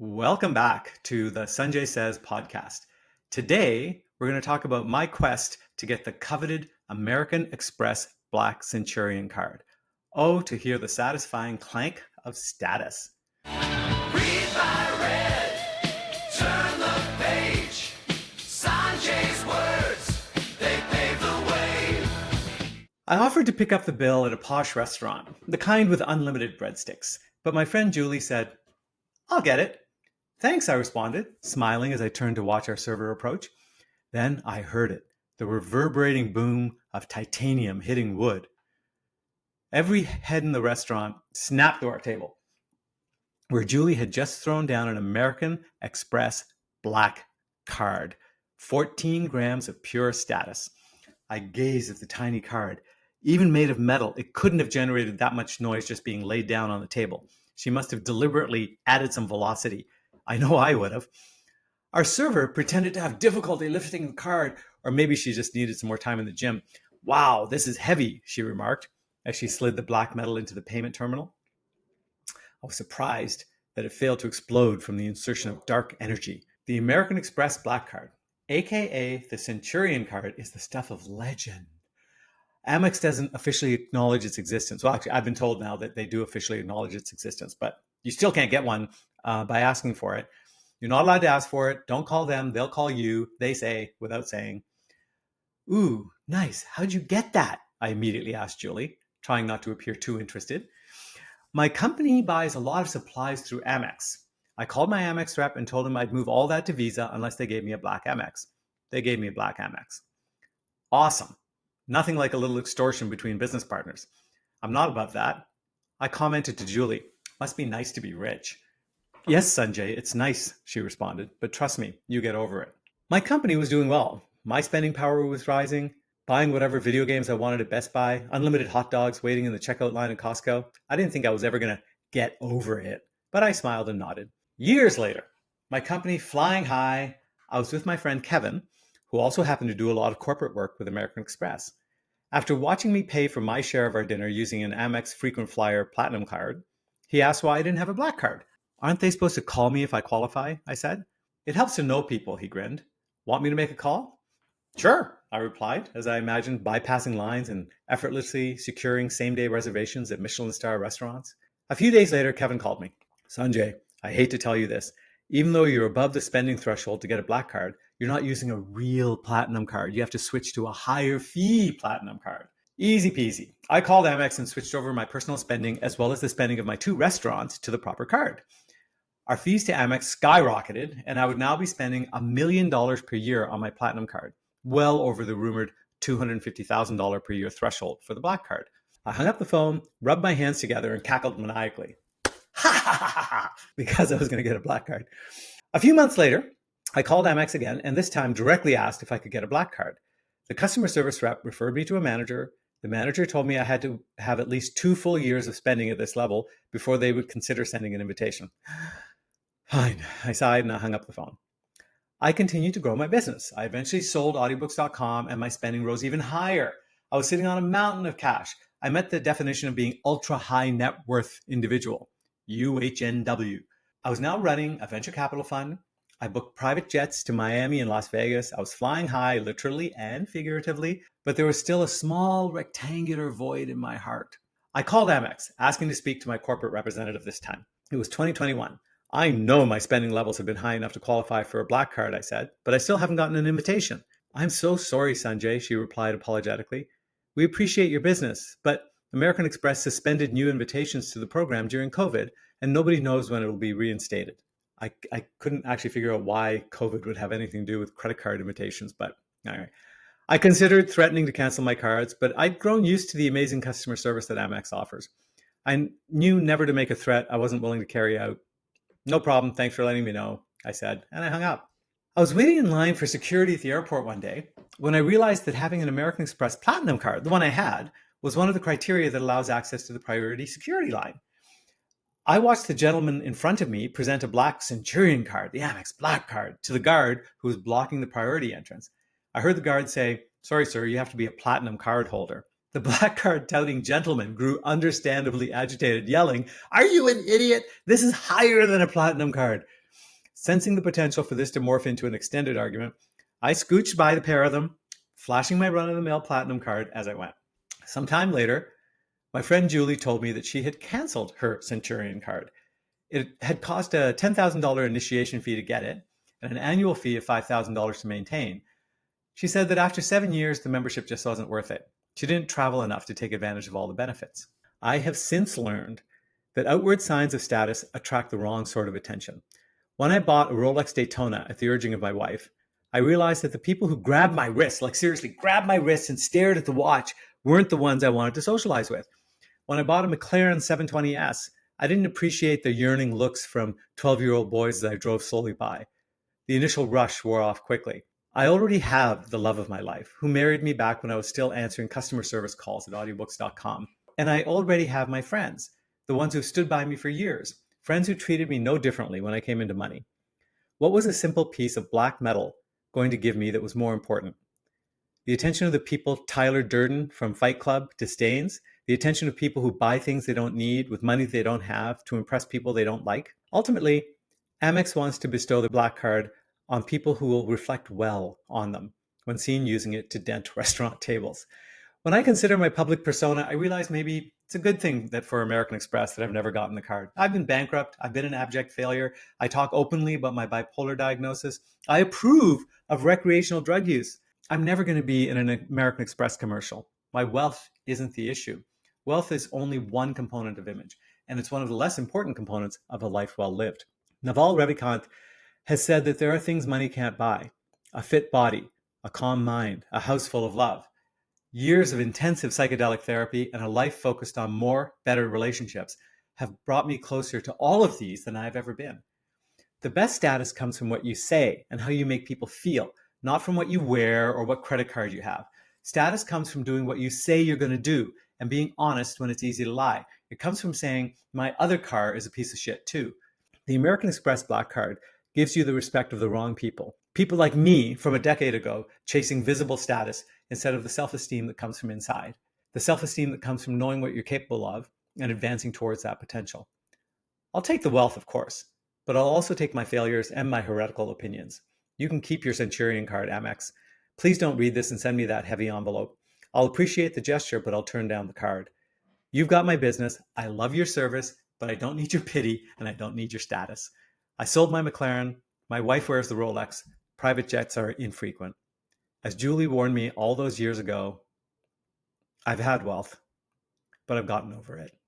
Welcome back to the Sanjay Says podcast. Today, we're going to talk about my quest to get the coveted American Express Black Centurion card. Oh, to hear the satisfying clank of status. Read my red, turn the page. Sanjay's words, they pave the way. I offered to pick up the bill at a posh restaurant, the kind with unlimited breadsticks, but my friend Julie said, "I'll get it." "Thanks," I responded, smiling as I turned to watch our server approach. Then I heard it, the reverberating boom of titanium hitting wood. Every head in the restaurant snapped to our table, where Julie had just thrown down an American Express Black card, 14 grams of pure status. I gazed at the tiny card. Even made of metal, it couldn't have generated that much noise just being laid down on the table. She must have deliberately added some velocity. I know I would have. Our server pretended to have difficulty lifting the card, or maybe she just needed some more time in the gym. "Wow, this is heavy," she remarked as she slid the black metal into the payment terminal. I was surprised that it failed to explode from the insertion of dark energy. The American Express Black Card, aka the Centurion Card, is the stuff of legend. Amex doesn't officially acknowledge its existence. Well, actually, I've been told now that they do officially acknowledge its existence, but you still can't get one by asking for it. You're not allowed to ask for it. Don't call them. They'll call you, they say, without saying. "Ooh, nice. How'd you get that?" I immediately asked Julie, trying not to appear too interested. "My company buys a lot of supplies through Amex. I called my Amex rep and told him I'd move all that to Visa unless they gave me a black Amex. They gave me a black Amex." Awesome. Nothing like a little extortion between business partners. I'm not above that. I commented to Julie, "Must be nice to be rich." "Yes, Sanjay, it's nice," she responded, "but trust me, you get over it." My company was doing well. My spending power was rising, buying whatever video games I wanted at Best Buy, unlimited hot dogs waiting in the checkout line at Costco. I didn't think I was ever going to get over it, but I smiled and nodded. Years later, my company flying high, I was with my friend Kevin, who also happened to do a lot of corporate work with American Express. After watching me pay for my share of our dinner using an Amex frequent flyer platinum card, he asked why I didn't have a black card. "Aren't they supposed to call me if I qualify?" I said. "It helps to know people," he grinned. "Want me to make a call?" "Sure," I replied, as I imagined bypassing lines and effortlessly securing same-day reservations at Michelin star restaurants. A few days later, Kevin called me. "Sanjay, I hate to tell you this. Even though you're above the spending threshold to get a black card, you're not using a real platinum card. You have to switch to a higher fee platinum card." Easy peasy. I called Amex and switched over my personal spending as well as the spending of my 2 restaurants to the proper card. Our fees to Amex skyrocketed, and I would now be spending $1 million per year on my platinum card, well over the rumored $250,000 per year threshold for the black card. I hung up the phone, rubbed my hands together, and cackled maniacally. Ha ha ha ha! Because I was going to get a black card. A few months later, I called Amex again, and this time directly asked if I could get a black card. The customer service rep referred me to a manager. The manager told me I had to have at least 2 full years of spending at this level before they would consider sending an invitation. Fine, I sighed and I hung up the phone. I continued to grow my business. I eventually sold audiobooks.com and my spending rose even higher. I was sitting on a mountain of cash. I met the definition of being ultra high net worth individual, UHNW. I was now running a venture capital fund. I booked private jets to Miami and Las Vegas. I was flying high, literally and figuratively, but there was still a small rectangular void in my heart. I called Amex, asking to speak to my corporate representative this time. It was 2021. "I know my spending levels have been high enough to qualify for a black card," I said, "but I still haven't gotten an invitation." "I'm so sorry, Sanjay," she replied apologetically. "We appreciate your business, but American Express suspended new invitations to the program during COVID, and nobody knows when it will be reinstated." I couldn't actually figure out why COVID would have anything to do with credit card invitations, but all right. I considered threatening to cancel my cards, but I'd grown used to the amazing customer service that Amex offers. I knew never to make a threat I wasn't willing to carry out. "No problem. Thanks for letting me know," I said, and I hung up. I was waiting in line for security at the airport one day when I realized that having an American Express Platinum card, the one I had, was one of the criteria that allows access to the priority security line. I watched the gentleman in front of me present a black Centurion card, the Amex Black Card, to the guard who was blocking the priority entrance. I heard the guard say, "Sorry, sir, you have to be a platinum card holder." The black card touting gentleman grew understandably agitated, yelling, "Are you an idiot? This is higher than a platinum card." Sensing the potential for this to morph into an extended argument, I scooched by the pair of them, flashing my run-of-the-mill platinum card as I went. Some time later, my friend Julie told me that she had canceled her Centurion card. It had cost a $10,000 initiation fee to get it and an annual fee of $5,000 to maintain. She said that after 7 years, the membership just wasn't worth it. She didn't travel enough to take advantage of all the benefits. I have since learned that outward signs of status attract the wrong sort of attention. When I bought a Rolex Daytona at the urging of my wife, I realized that the people who grabbed my wrist, like seriously grabbed my wrist and stared at the watch, weren't the ones I wanted to socialize with. When I bought a McLaren 720S, I didn't appreciate the yearning looks from 12-year-old boys that I drove slowly by. The initial rush wore off quickly. I already have the love of my life, who married me back when I was still answering customer service calls at audiobooks.com. And I already have my friends, the ones who stood by me for years, friends who treated me no differently when I came into money. What was a simple piece of black metal going to give me that was more important? The attention of the people Tyler Durden from Fight Club disdains, the attention of people who buy things they don't need with money they don't have to impress people they don't like. Ultimately, Amex wants to bestow the black card on people who will reflect well on them when seen using it to dent restaurant tables. When I consider my public persona, I realize maybe it's a good thing that for American Express that I've never gotten the card. I've been bankrupt. I've been an abject failure. I talk openly about my bipolar diagnosis. I approve of recreational drug use. I'm never going to be in an American Express commercial. My wealth isn't the issue. Wealth is only one component of image, and it's one of the less important components of a life well lived. Naval Ravikant has said that there are things money can't buy: a fit body, a calm mind, a house full of love. Years of intensive psychedelic therapy and a life focused on more, better relationships have brought me closer to all of these than I've ever been. The best status comes from what you say and how you make people feel, not from what you wear or what credit card you have. Status comes from doing what you say you're going to do and being honest when it's easy to lie. It comes from saying, my other car is a piece of shit too. The American Express Black Card gives you the respect of the wrong people. People like me from a decade ago chasing visible status instead of the self-esteem that comes from inside. The self-esteem that comes from knowing what you're capable of and advancing towards that potential. I'll take the wealth, of course, but I'll also take my failures and my heretical opinions. You can keep your Centurion card, Amex. Please don't read this and send me that heavy envelope. I'll appreciate the gesture, but I'll turn down the card. You've got my business. I love your service, but I don't need your pity and I don't need your status. I sold my McLaren. My wife wears the Rolex. Private jets are infrequent. As Julie warned me all those years ago, I've had wealth, but I've gotten over it.